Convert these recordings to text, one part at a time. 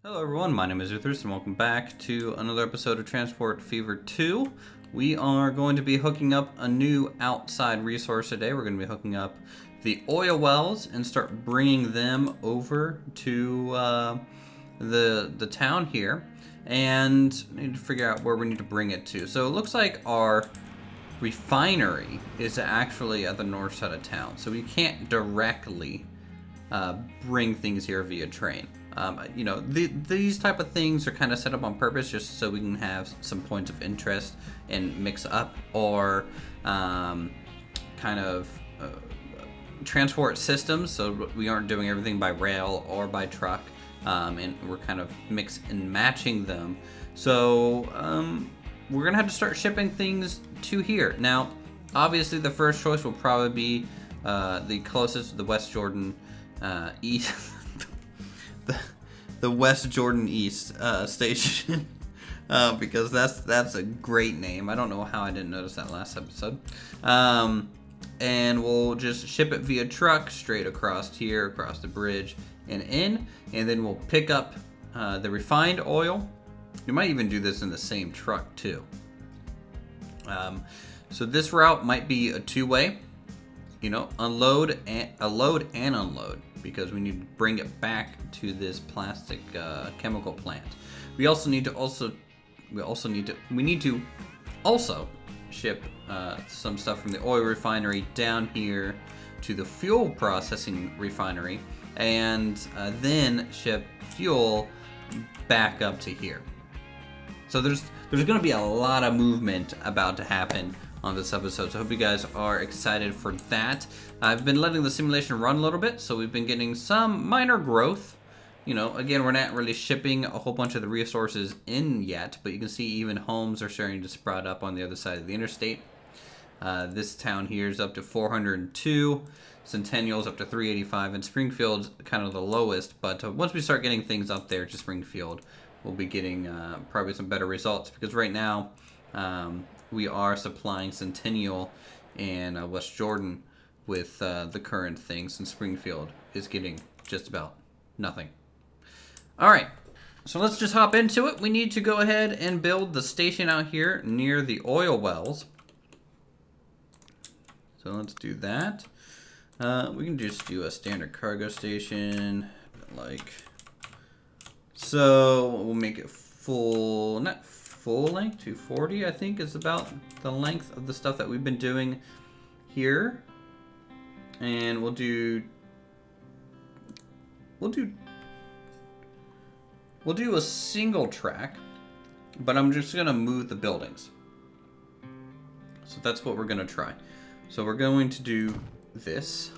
Hello everyone, my name is Uthris and welcome back to another episode of Transport Fever 2. We are going to be hooking up a new outside resource today. We're going to be hooking up the oil wells and start bringing them over to the town here. And need to figure out where we need to bring it to. So it looks like our refinery is actually at the north side of town. So we can't directly bring things here via train. These type of things are kind of set up on purpose just so we can have some points of interest and mix up or transport systems, so we aren't doing everything by rail or by truck, and we're kind of mix and matching them. So we're gonna have to start shipping things to here. Now, obviously, the first choice will probably be the closest to the West Jordan East. The West Jordan East station, because that's a great name. I don't know how I didn't notice that last episode. And we'll just ship it via truck straight across here, across the bridge and in, and then we'll pick up the refined oil. You might even do this in the same truck too. So this route might be a two-way. Load and unload, because we need to bring it back to this plastic chemical plant. We need to also ship some stuff from the oil refinery down here to the fuel processing refinery, and then ship fuel back up to here. So there's going to be a lot of movement about to happen on this episode, so I hope you guys are excited for that. I've been letting the simulation run a little bit, so we've been getting some minor growth. Again, we're not really shipping a whole bunch of the resources in yet, but you can see even homes are starting to sprout up on the other side of the interstate. This town here is up to 402, Centennial's up to 385, and Springfield's kind of the lowest, but once we start getting things up there to Springfield, we'll be getting probably some better results, because right now we are supplying Centennial and West Jordan with the current things, and Springfield is getting just about nothing. All right, so let's just hop into it. We need to go ahead and build the station out here near the oil wells. So let's do that. We can just do a standard cargo station, like so. We'll make it full, not full length, 240 I think is about the length of the stuff that we've been doing here. And we'll do a single track, but I'm just gonna move the buildings. So that's what we're gonna try. So we're going to do this.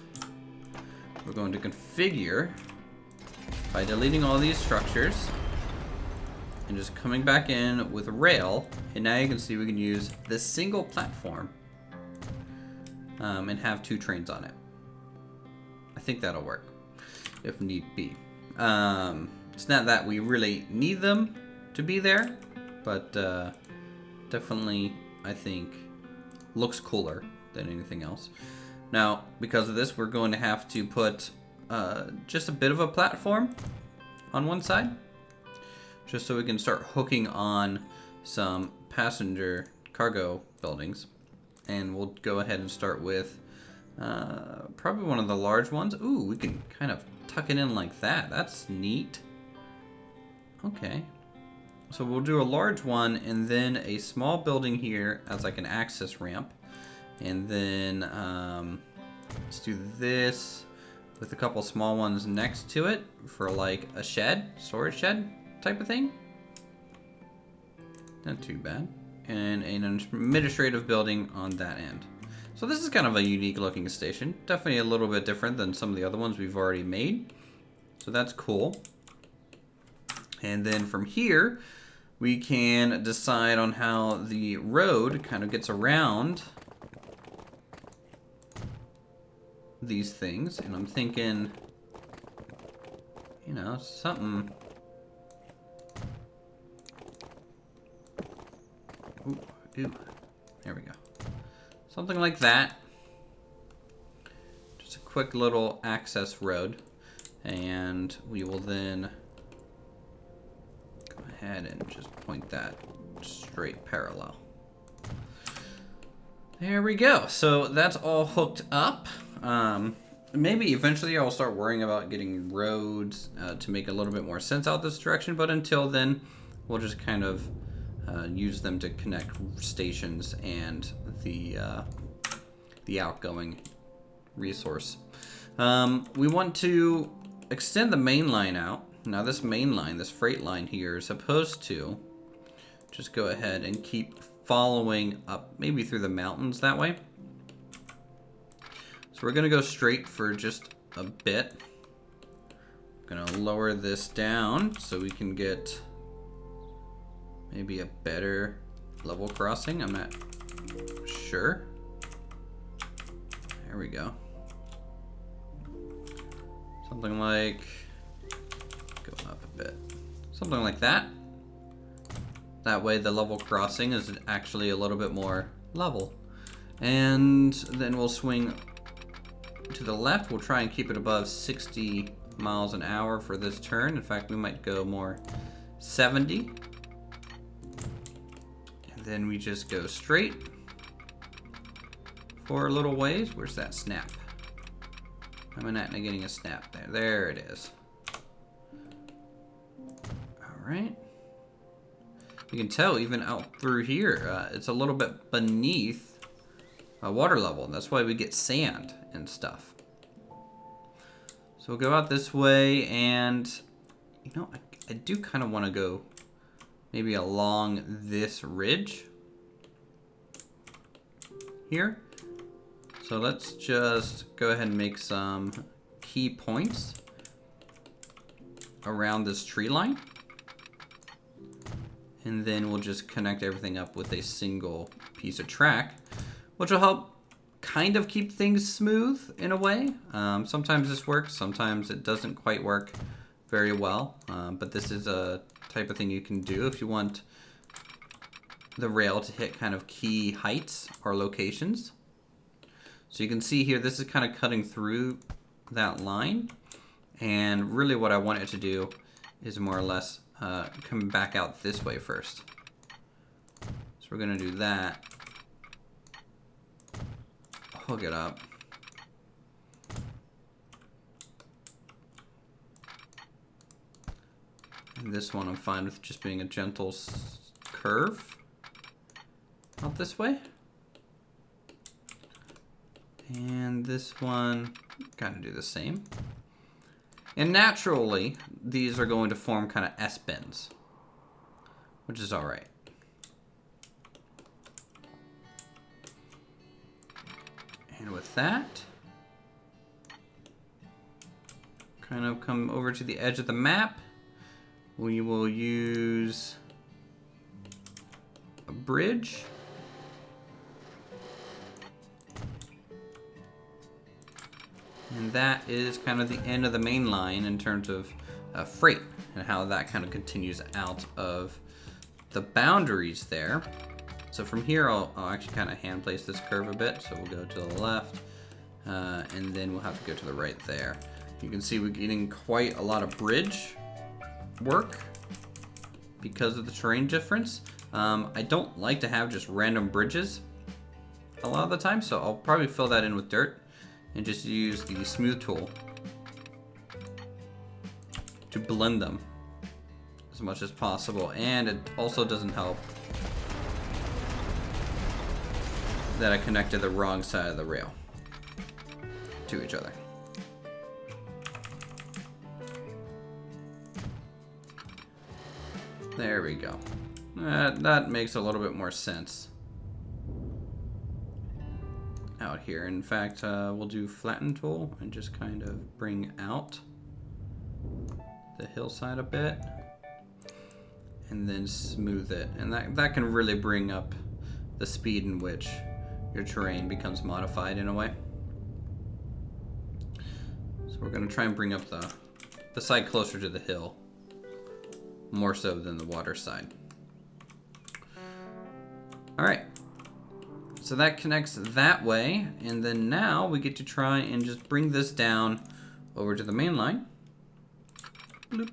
We're going to configure by deleting all these structures and just coming back in with rail, and now you can see we can use this single platform and have two trains on it. I think that'll work if need be. It's not that we really need them to be there, but definitely I think looks cooler than anything else. Now, because of this, we're going to have to put just a bit of a platform on one side, just so we can start hooking on some passenger cargo buildings. And we'll go ahead and start with probably one of the large ones. Ooh, we can kind of tuck it in like that. That's neat. Okay. So we'll do a large one and then a small building here as like an access ramp. And then let's do this with a couple small ones next to it for like a shed, storage shed type of thing. Not too bad. And an administrative building on that end. So this is kind of a unique looking station. Definitely a little bit different than some of the other ones we've already made. So that's cool. And then from here, we can decide on how the road kind of gets around these things. And I'm thinking, something. Ooh, there we go. Something like that. Just a quick little access road. And we will then ahead and just point that straight parallel. There we go. So that's all hooked up. Maybe eventually I'll start worrying about getting roads to make a little bit more sense out this direction, but until then, we'll just kind of use them to connect stations and the outgoing resource. We want to extend the main line out. Now this main line, this freight line here, is supposed to just go ahead and keep following up, maybe through the mountains that way. So we're gonna go straight for just a bit. I'm gonna lower this down so we can get maybe a better level crossing. I'm not sure. There we go. Something like, go up a bit. Something like that. That way the level crossing is actually a little bit more level. And then we'll swing to the left. We'll try and keep it above 60 miles an hour for this turn. In fact, we might go more 70. And then we just go straight for a little ways. Where's that snap? I'm not getting a snap there. There it is. All right. You can tell even out through here, it's a little bit beneath water level. And that's why we get sand and stuff. So we'll go out this way, and you know, I do kind of want to go maybe along this ridge here. So let's just go ahead and make some key points around this tree line. And then we'll just connect everything up with a single piece of track, which will help kind of keep things smooth in a way. Sometimes this works, sometimes it doesn't quite work very well. But this is a type of thing you can do if you want the rail to hit kind of key heights or locations. So you can see here, this is kind of cutting through that line. And really what I want it to do is more or less come back out this way first. So we're gonna do that. Hook it up. And this one I'm fine with just being a gentle curve out this way. And this one, kind of do the same. And naturally, these are going to form kind of S-bends, which is all right. And with that, kind of come over to the edge of the map. We will use a bridge. And that is kind of the end of the main line in terms of freight and how that kind of continues out of the boundaries there. So from here, I'll actually kind of hand place this curve a bit. So we'll go to the left and then we'll have to go to the right there. You can see we're getting quite a lot of bridge work because of the terrain difference. I don't like to have just random bridges a lot of the time, so I'll probably fill that in with dirt and just use the smooth tool to blend them as much as possible. And it also doesn't help that I connected the wrong side of the rail to each other. There we go. That makes a little bit more sense out here. In fact, we'll do flatten tool and just kind of bring out the hillside a bit and then smooth it. And that can really bring up the speed in which your terrain becomes modified in a way. So we're going to try and bring up the side closer to the hill, more so than the water side. All right. So that connects that way, and then now we get to try and just bring this down over to the main line. Bloop.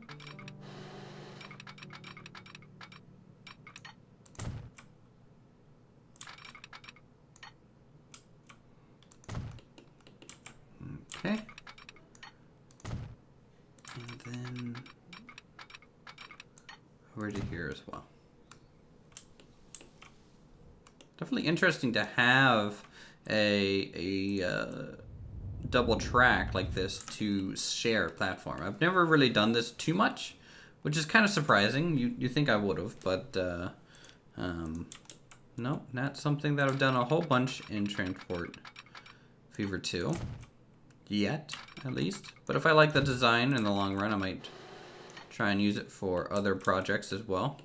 over to here as well. Definitely interesting to have a double track like this to share a platform. I've never really done this too much, which is kind of surprising. You think I would have, but no, not something that I've done a whole bunch in Transport Fever 2 yet, at least. But if I like the design in the long run, I might try and use it for other projects as well.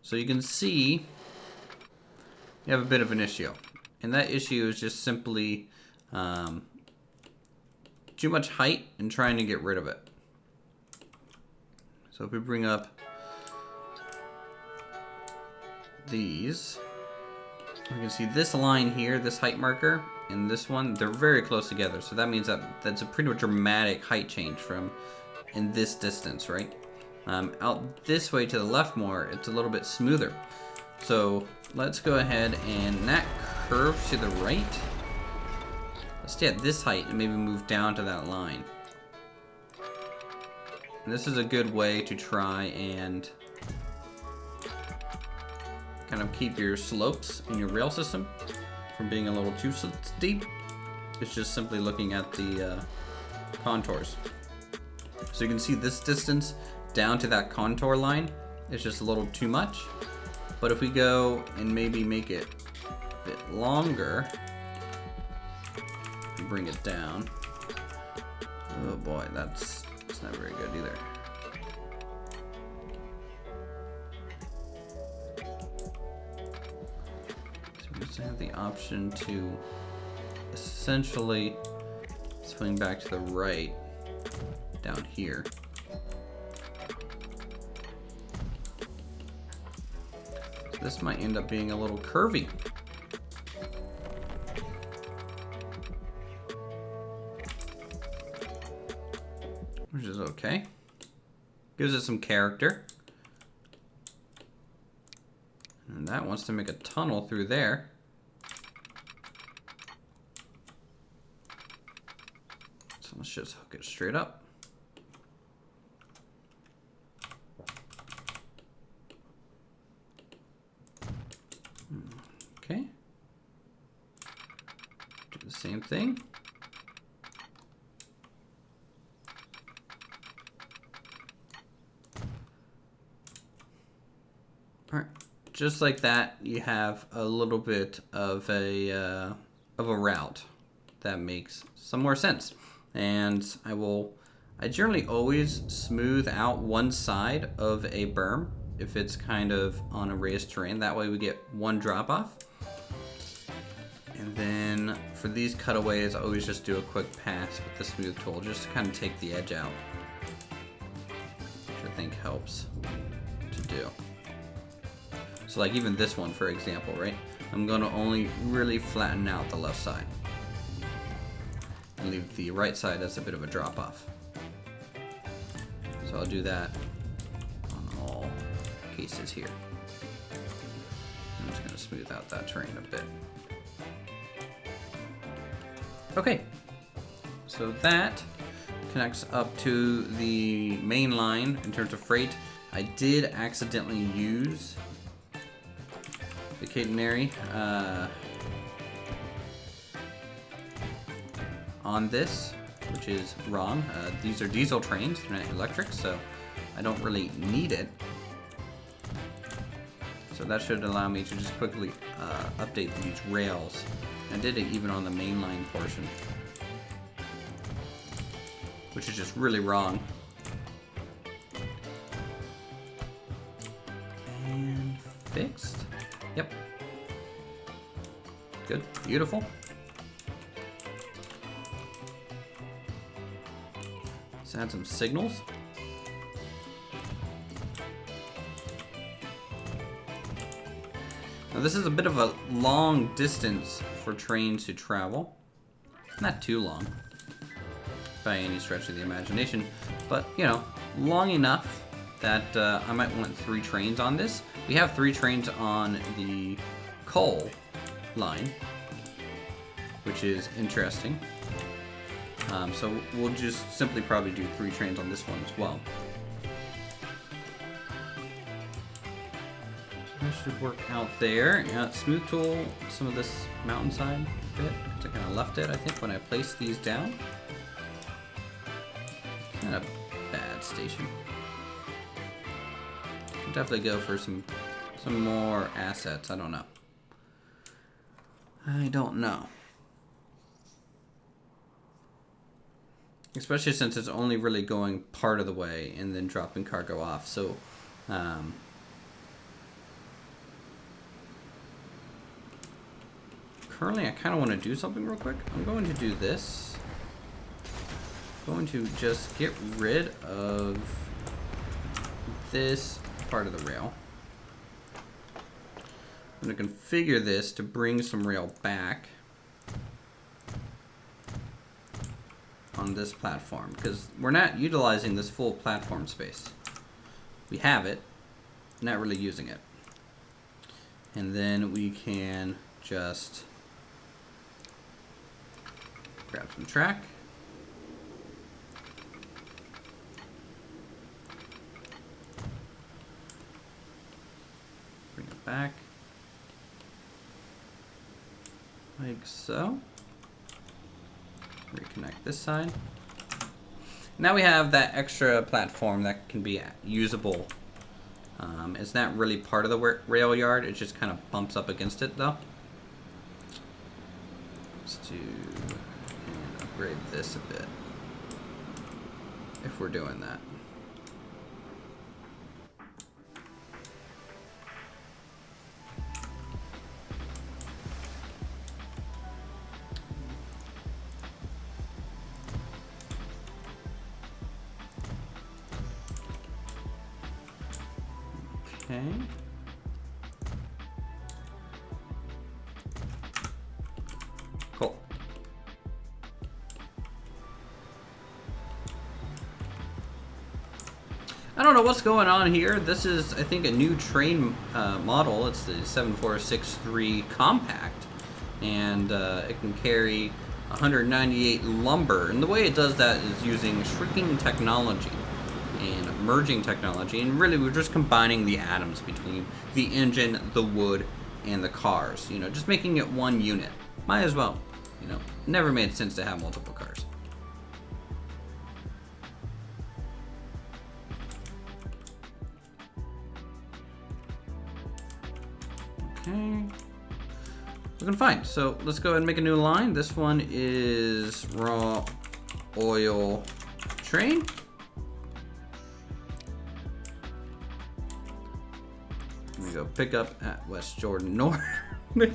So you can see you have a bit of an issue. And that issue is just simply too much height and trying to get rid of it. So if we bring up these, we can see this line here, this height marker, and this one, they're very close together. So that means that that's a pretty dramatic height change from in this distance, right? Out this way to the left more, it's a little bit smoother. So let's go ahead and not curve to the right. Let's stay at this height and maybe move down to that line. And this is a good way to try and kind of keep your slopes in your rail system from being a little too steep. It's just simply looking at the contours. So you can see this distance down to that contour line is just a little too much. But if we go and maybe make it a bit longer, and bring it down. Oh boy, that's not very good either. So we just have the option to essentially swing back to the right down here. This might end up being a little curvy. Which is okay. Gives it some character. And that wants to make a tunnel through there. So let's just hook it straight up. Okay. Do the same thing. All right, just like that, you have a little bit of a route that makes some more sense. And I generally always smooth out one side of a berm if it's kind of on a raised terrain. That way we get one drop off. And then for these cutaways, I always just do a quick pass with the smooth tool just to kind of take the edge out, which I think helps to do. So like even this one, for example, right? I'm gonna only really flatten out the left side and leave the right side as a bit of a drop off. So I'll do that on all cases here. I'm just gonna smooth out that terrain a bit. Okay, so that connects up to the main line in terms of freight. I did accidentally use the catenary on this, which is wrong. These are diesel trains, they're not electric, so I don't really need it. So that should allow me to just quickly update these rails. I did it even on the mainline portion, which is just really wrong. And fixed. Yep. Good. Beautiful. Let's add some signals. Now this is a bit of a long distance for trains to travel. Not too long by any stretch of the imagination, but you know, long enough that I might want 3 trains on this. We have 3 trains on the coal line, which is interesting. So we'll just simply probably do 3 trains on this one as well. That should work out there. Smooth tool some of this mountainside bit. I kind of left it, I think, when I placed these down. Not a bad station. Could definitely go for some more assets. I don't know. I don't know. Especially since it's only really going part of the way and then dropping cargo off. So, currently I kind of want to do something real quick. I'm going to do this. I'm going to just get rid of this part of the rail. I'm going to configure this to bring some rail back on this platform because we're not utilizing this full platform space. We have it, not really using it. And then we can just grab some track. Bring it back. Like so. Reconnect this side. Now we have that extra platform that can be usable. It's not really part of the rail yard. It just kind of bumps up against it though. Let's do and upgrade this a bit. If we're doing that. Okay. Cool. I don't know what's going on here. This is, I think, a new train model. It's the 7463 Compact, and it can carry 198 lumber. And the way it does that is using shrinking technology and merging technology, and really we're just combining the atoms between the engine, the wood, and the cars. You know, just making it one unit. Might as well. You know, never made sense to have multiple cars. Okay. Looking fine. So let's go ahead and make a new line. This one is raw oil train. We go pick up at West Jordan North. Why?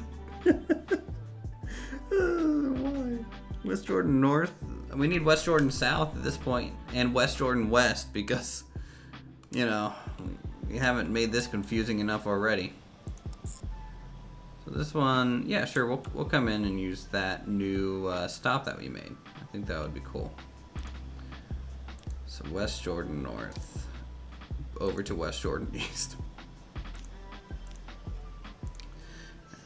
West Jordan North. We need West Jordan South at this point, and West Jordan West because, you know, we haven't made this confusing enough already. So this one, yeah, sure, we'll come in and use that new stop that we made. I think that would be cool. So West Jordan North over to West Jordan East.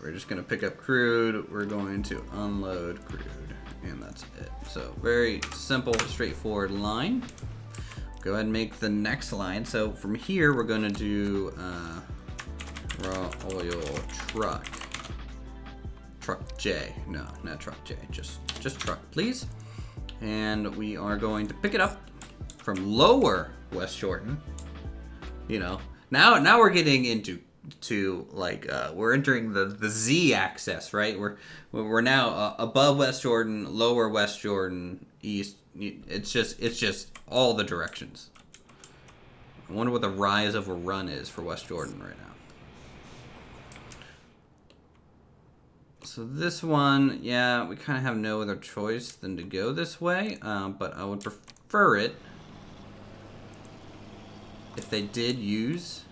We're just going to pick up crude, we're going to unload crude, and that's it. So very simple, straightforward line. Go ahead and make the next line. So from here, we're going to do raw oil truck. Truck J. No, not truck J, just truck, please. And we are going to pick it up from lower West Jordan. You know, now we're getting into like we're entering the Z axis, right? We're now above West Jordan, lower West Jordan, east. It's just all the directions. I wonder what the rise of a run is for West Jordan right now. So this one, yeah, we kind of have no other choice than to go this way, but I would prefer it if they did use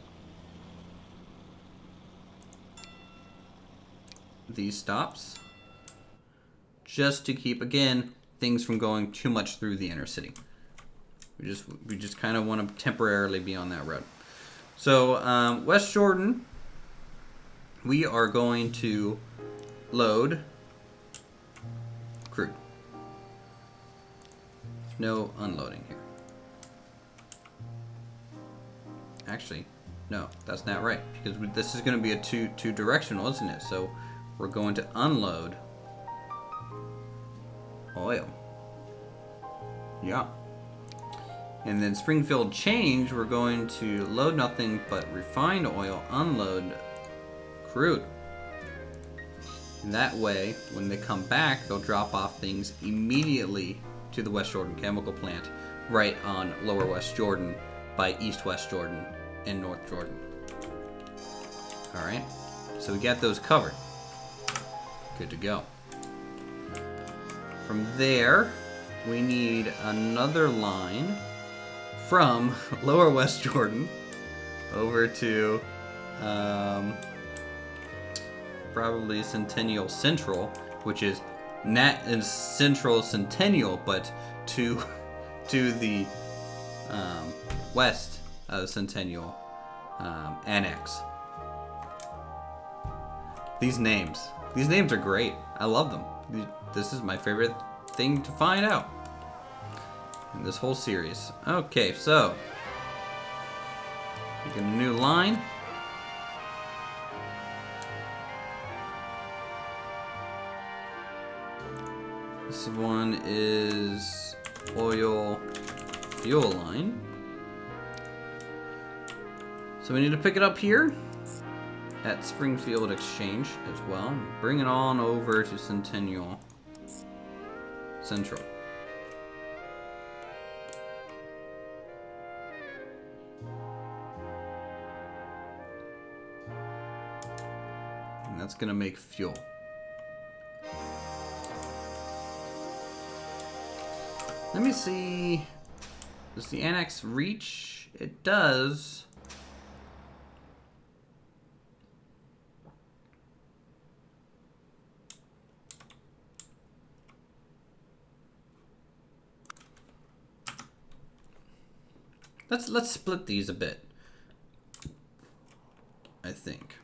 these stops, just to keep, again, things from going too much through the inner city. We just kind of want to temporarily be on that road. So West Jordan, we are going to load crude. No unloading here. Actually, No, that's not right, because this is going to be a two-directional, isn't it? So we're going to unload oil. Yeah. And then Springfield change, we're going to load nothing but refined oil, unload crude. And that way, when they come back, they'll drop off things immediately to the West Jordan chemical plant, right on Lower West Jordan by East West Jordan and North Jordan. Alright, so we got those covered. Good to go. From there, we need another line from Lower West Jordan over to probably Centennial Central, which is not in Central Centennial, but to the west of Centennial Annex. These names are great. I love them. This is my favorite thing to find out in this whole series. Okay, so we get a new line. This one is oil fuel line. So we need to pick it up here at Springfield Exchange as well. Bring it on over to Centennial Central. And that's gonna make fuel. Let me see. Does the annex reach? It does. Let's split these a bit. I think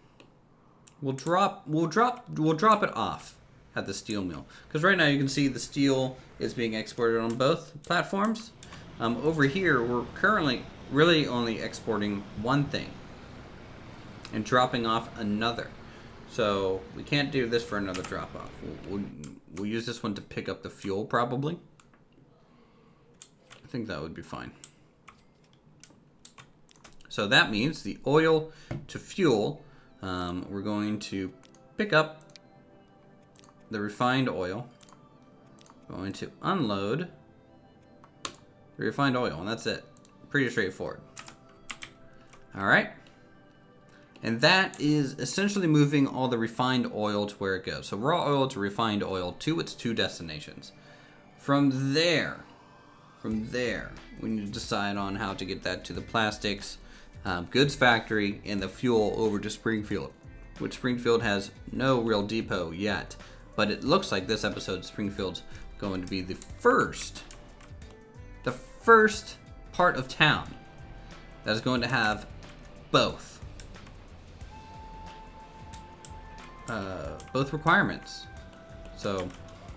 we'll drop it off at the steel mill, because right now you can see the steel is being exported on both platforms. Over here, we're currently really only exporting one thing and dropping off another. So we can't do this for another drop off. We'll use this one to pick up the fuel probably. I think that would be fine. So that means the oil to fuel, we're going to pick up the refined oil, going to unload the refined oil, and that's it. Pretty straightforward. All right. And that is essentially moving all the refined oil to where it goes. So raw oil to refined oil to its two destinations. From there, we need to decide on how to get that to the plastics goods factory and the fuel over to Springfield, which Springfield has no real depot yet. But it looks like this episode, Springfield's going to be the first part of town that is going to have both requirements. So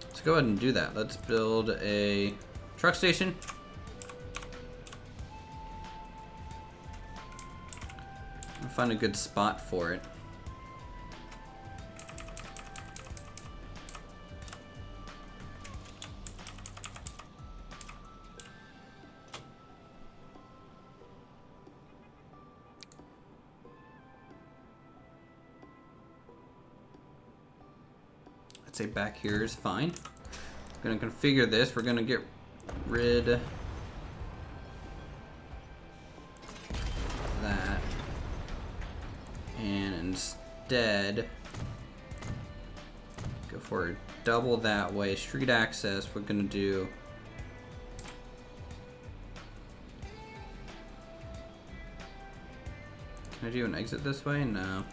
let's go ahead and do that. Let's build a truck station. I'll find a good spot for it. I'd say back here is fine. I'm gonna configure this. We're gonna get rid of that, and instead go for double that way. Street access, we're gonna do can I do an exit this way? No.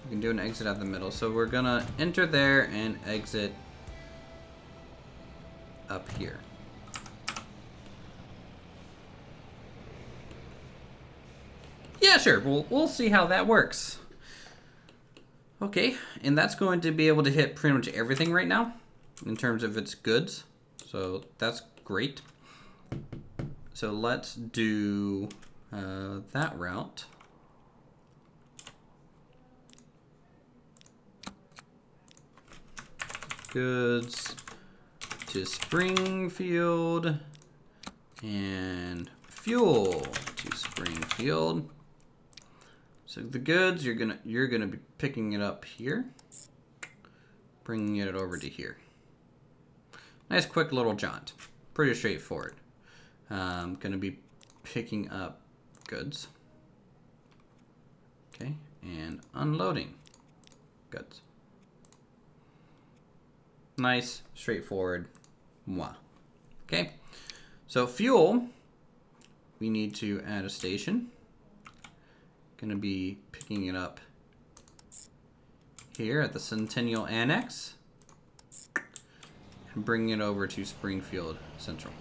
You can do an exit out the middle. So we're gonna enter there and exit up here. Yeah, sure. We'll see how that works. Okay, and that's going to be able to hit pretty much everything right now in terms of its goods. So that's great. So let's do that route. Goods to Springfield and fuel to Springfield. So the goods you're gonna be picking it up here, bringing it over to here. Nice quick little jaunt, pretty straightforward. Gonna be picking up goods, okay, and unloading goods. Nice, straightforward. Mwah. Okay, so fuel, we need to add a station. Gonna be picking it up here at the Centennial Annex and bringing it over to Springfield Central.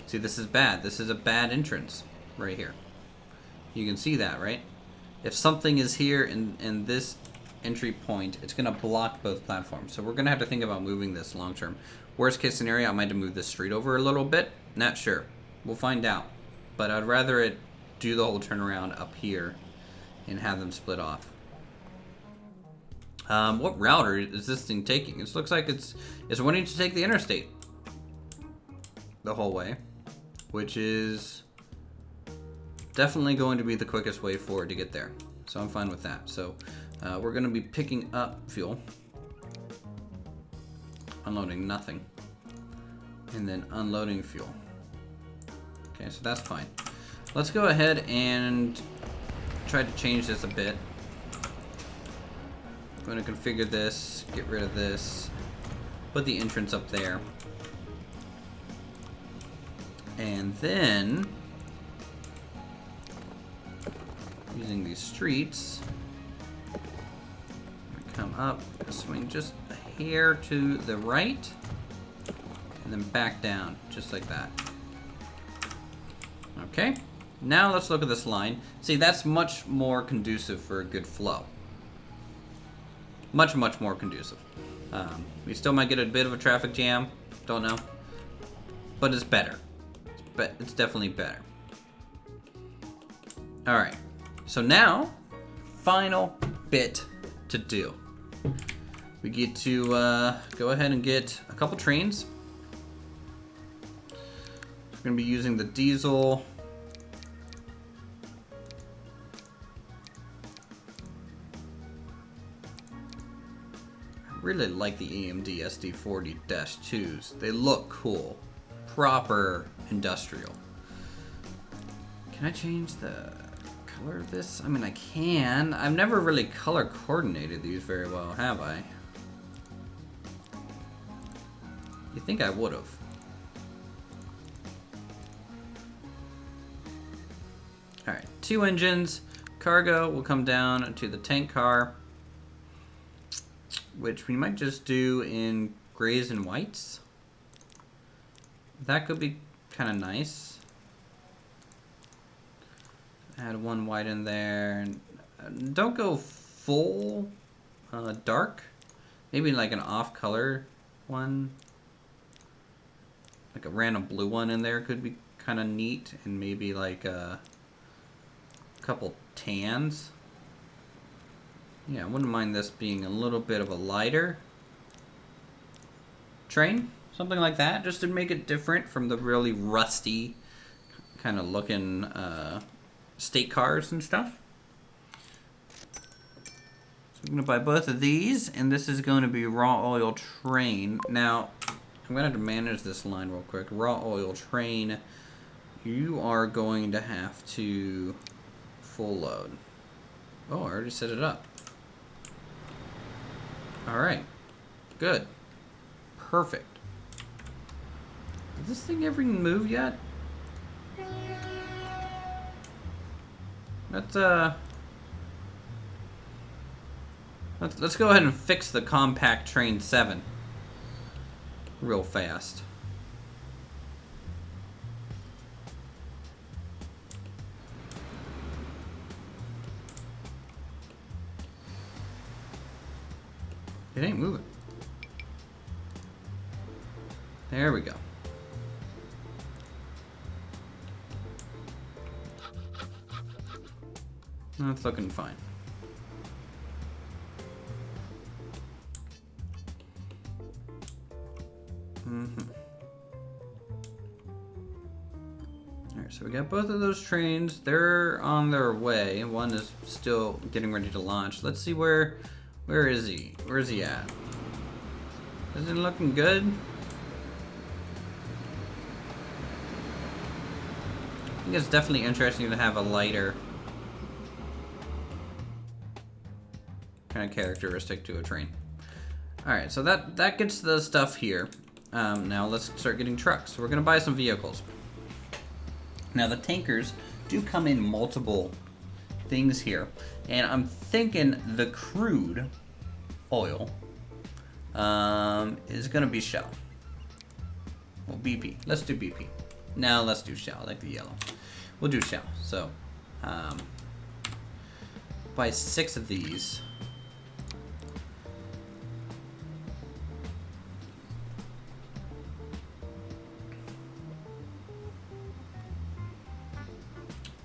See, this is bad. This is a bad entrance right here. You can see that, right? If something is here in this entry point, it's gonna block both platforms. So we're gonna have to think about moving this long term. Worst case scenario, I might have moved this street over a little bit. Not sure. We'll find out. But I'd rather it do the whole turnaround up here and have them split off. What route is this thing taking? It looks like it's wanting to take the interstate the whole way, which is definitely going to be the quickest way forward to get there. So I'm fine with that. So we're going to be picking up fuel, unloading nothing, and then unloading fuel. Okay, so that's fine. Let's go ahead and try to change this a bit. I'm going to configure this, get rid of this, put the entrance up there. And then, using these streets, come up, swing just a hair to the right, and then back down, just like that. Okay, now let's look at this line. See, that's much more conducive for a good flow. Much, much more conducive. We still might get a bit of a traffic jam, don't know, but it's better. But it's definitely better. All right, so now, final bit to do. We get to go ahead and get a couple trains. We're gonna be using the diesel. I really like the AMD SD40-2s. They look cool. Proper industrial. Can I change the color of this? I mean, I can. I've never really color coordinated these very well, have I? You think I would have? Alright, 2 engines. Cargo will come down to the tank car, which we might just do in grays and whites. That could be kind of nice. Add 1 white in there. Don't go full dark. Maybe like an off-color one. Like a random blue one in there could be kind of neat. And maybe like a couple tans. Yeah, I wouldn't mind this being a little bit of a lighter train. Something like that, just to make it different from the really rusty kind of looking state cars and stuff. So I'm going to buy both of these, and this is going to be raw oil train. Now, I'm going to have to manage this line real quick. Raw oil train, you are going to have to full load. Oh, I already set it up. All right, good, perfect. Did this thing ever move yet? Let's go ahead and fix the compact train 7 real fast. It ain't moving. There we go. That's looking fine. Alright, so we got both of those trains. They're on their way. One is still getting ready to launch. Let's see where is he? Where is he at? Is it looking good? I think it's definitely interesting to have a lighter kind of characteristic to a train. Alright, so that gets the stuff here. Now let's start getting trucks. So we're going to buy some vehicles. Now the tankers do come in multiple things here. And I'm thinking the crude oil is going to be Shell. Well, BP. Let's do BP. Now let's do Shell. I like the yellow. We'll do Shell. So, buy 6 of these.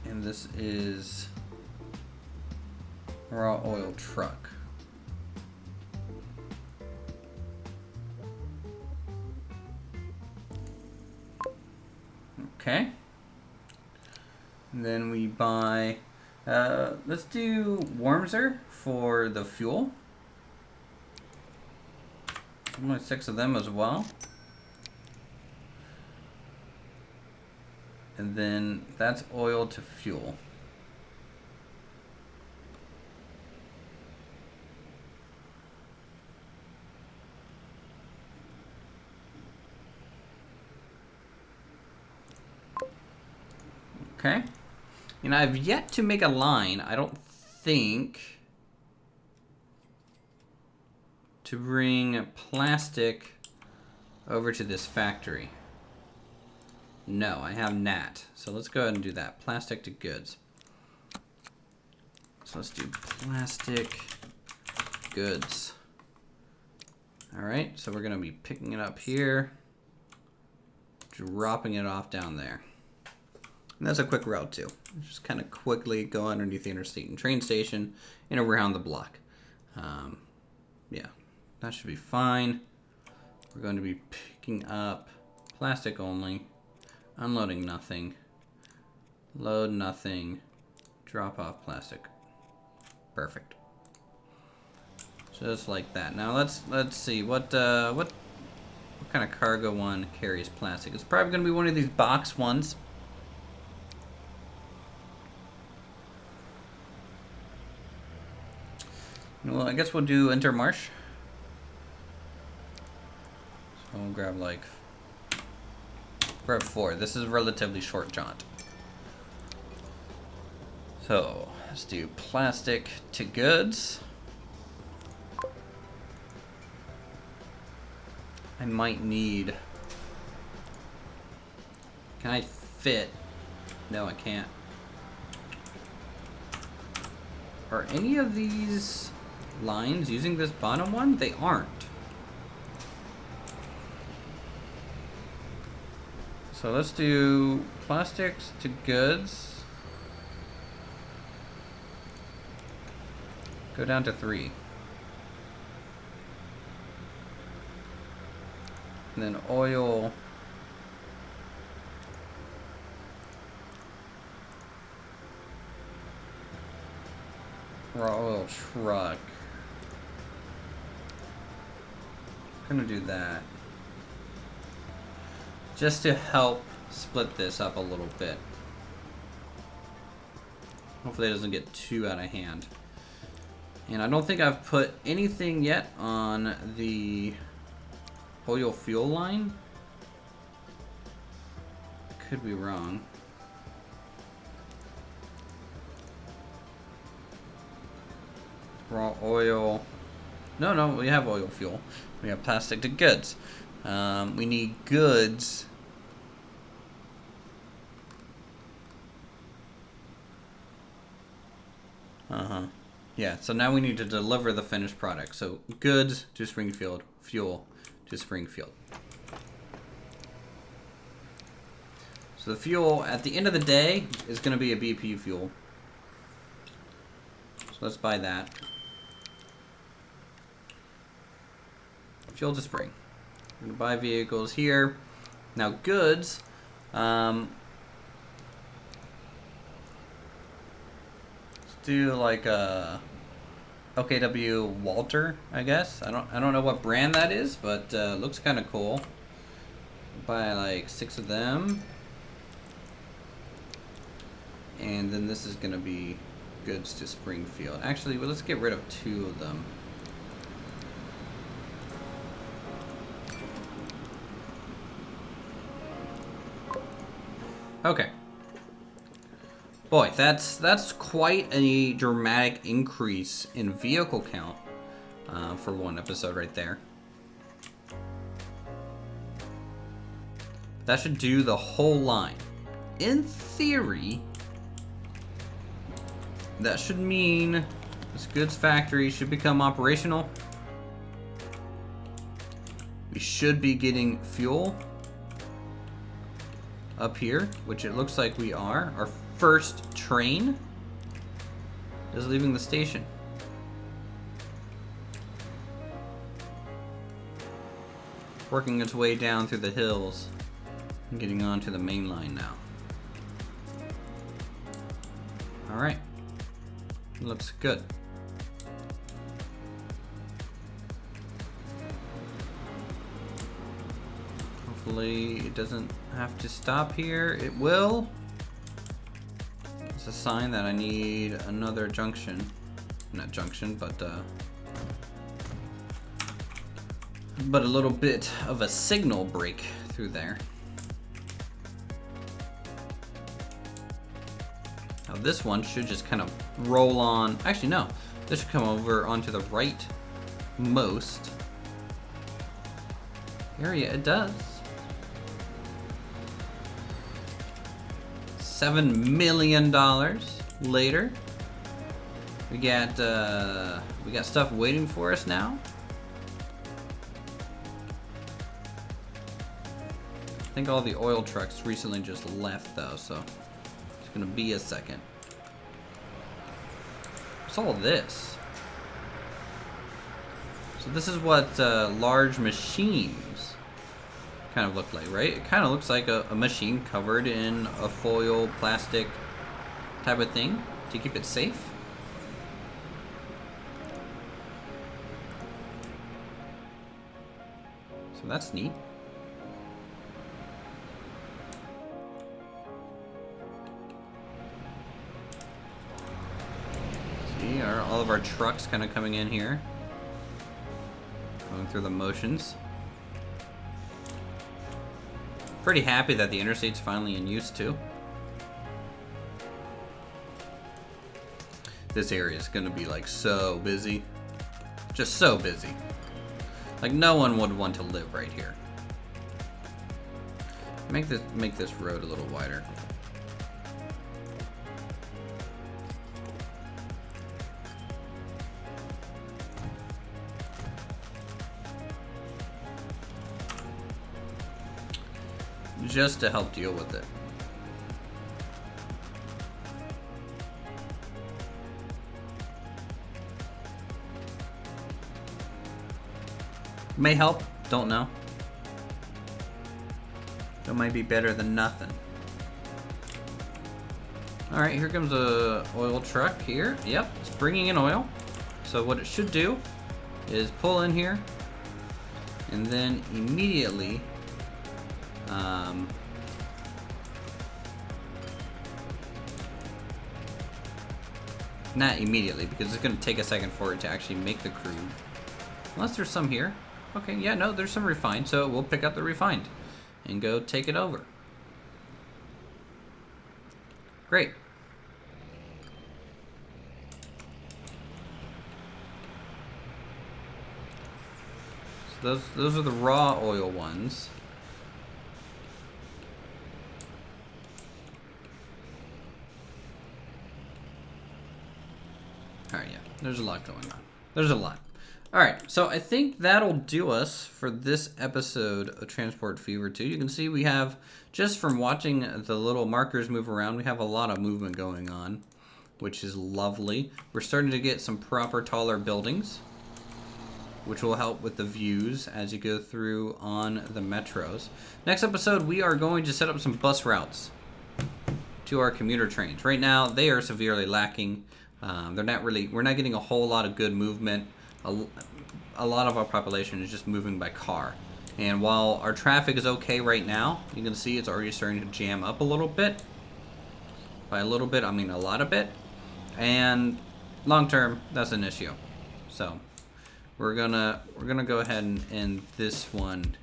And this is raw oil truck. Okay. And then we buy, let's do Wormser for the fuel. Only 6 of them as well. And then that's oil to fuel. Okay. And I've yet to make a line, I don't think, to bring plastic over to this factory. No, I have Nat. So let's go ahead and do that. Plastic to goods. So let's do plastic goods. Alright, so we're going to be picking it up here, dropping it off down there. And that's a quick route too. Just kind of quickly go underneath the interstate and train station and around the block. Yeah, that should be fine. We're going to be picking up plastic only. Unloading nothing. Load nothing. Drop off plastic. Perfect. Just like that. Now let's see what kind of cargo one carries plastic. It's probably going to be one of these box ones. Well, I guess we'll do Intermarsh. So we'll grab 4. This is a relatively short jaunt. So let's do plastic to goods. I might need... Can I fit? No, I can't. Are any of these lines using this bottom one? They aren't. So let's do plastics to goods. Go down to 3. And then oil. Raw oil truck. I'm gonna do that. Just to help split this up a little bit. Hopefully it doesn't get too out of hand. And I don't think I've put anything yet on the oil fuel line. Could be wrong. Raw oil. No, we have oil fuel. We have plastic to goods. We need goods. Yeah, so now we need to deliver the finished product. So goods to Springfield, fuel to Springfield. So the fuel at the end of the day is going to be a BP fuel. So let's buy that. Fuel to spring. I'm gonna buy vehicles here. Now goods. Let's do like a OKW Walter, I guess. I don't know what brand that is, but looks kind of cool. Buy like 6 of them. And then this is gonna be goods to Springfield. Actually, well, let's get rid of 2 of them. Okay. Boy, that's quite a dramatic increase in vehicle count for one episode right there. That should do the whole line. In theory, that should mean this goods factory should become operational. We should be getting fuel up here, which it looks like we are. Our first train is leaving the station. Working its way down through the hills and getting onto the main line now. All right, looks good. Hopefully it doesn't have to stop here. It will. It's a sign that I need another junction. Not junction, but a little bit of a signal break through there. Now this one should just kind of roll on. Actually, no. This should come over onto the right most area. It does. $7 million later. We got stuff waiting for us now. I think all the oil trucks recently just left though, so it's gonna be a second. What's all this? So this is what large machines kind of look like, right? It kind of looks like a machine covered in a foil plastic type of thing to keep it safe. So that's neat. See, all of our trucks kind of coming in here, going through the motions. Pretty happy that the interstate's finally in use too. This area is gonna be like so busy. Just so busy. Like no one would want to live right here. Make this road a little wider. Just to help deal with it. May help, don't know. That might be better than nothing. All right, here comes a oil truck here. Yep, it's bringing in oil. So what it should do is pull in here and then immediately not immediately, because it's going to take a second for it to actually make the crude. Unless there's some here. Okay, yeah, no, there's some refined, so we'll pick up the refined and go take it over. Great. So those are the raw oil ones. Alright, yeah, there's a lot going on. There's a lot. Alright, so I think that'll do us for this episode of Transport Fever 2. You can see we have, just from watching the little markers move around, we have a lot of movement going on. which is lovely. We're starting to get some proper taller buildings, which will help with the views as you go through on the metros. Next episode, we are going to set up some bus routes to our commuter trains. Right now, they are severely lacking. We're not getting a whole lot of good movement. A lot of our population is just moving by car. And while our traffic is okay right now, you can see it's already starting to jam up a little bit. By a little bit, I mean a lot of bit. And long term, that's an issue. So we're gonna go ahead and end this one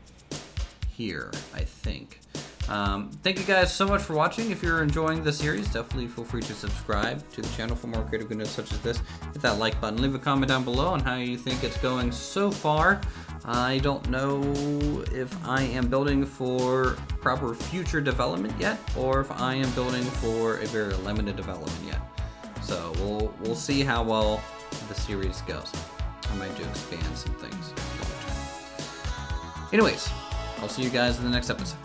here, I think. Thank you guys so much for watching. If you're enjoying the series, definitely feel free to subscribe to the channel for more creative goodness such as this. Hit that like button. Leave a comment down below on how you think it's going so far. I don't know if I am building for proper future development yet, or if I am building for a very limited development yet. So we'll see how well the series goes. I might do expand some things. Anyways, I'll see you guys in the next episode.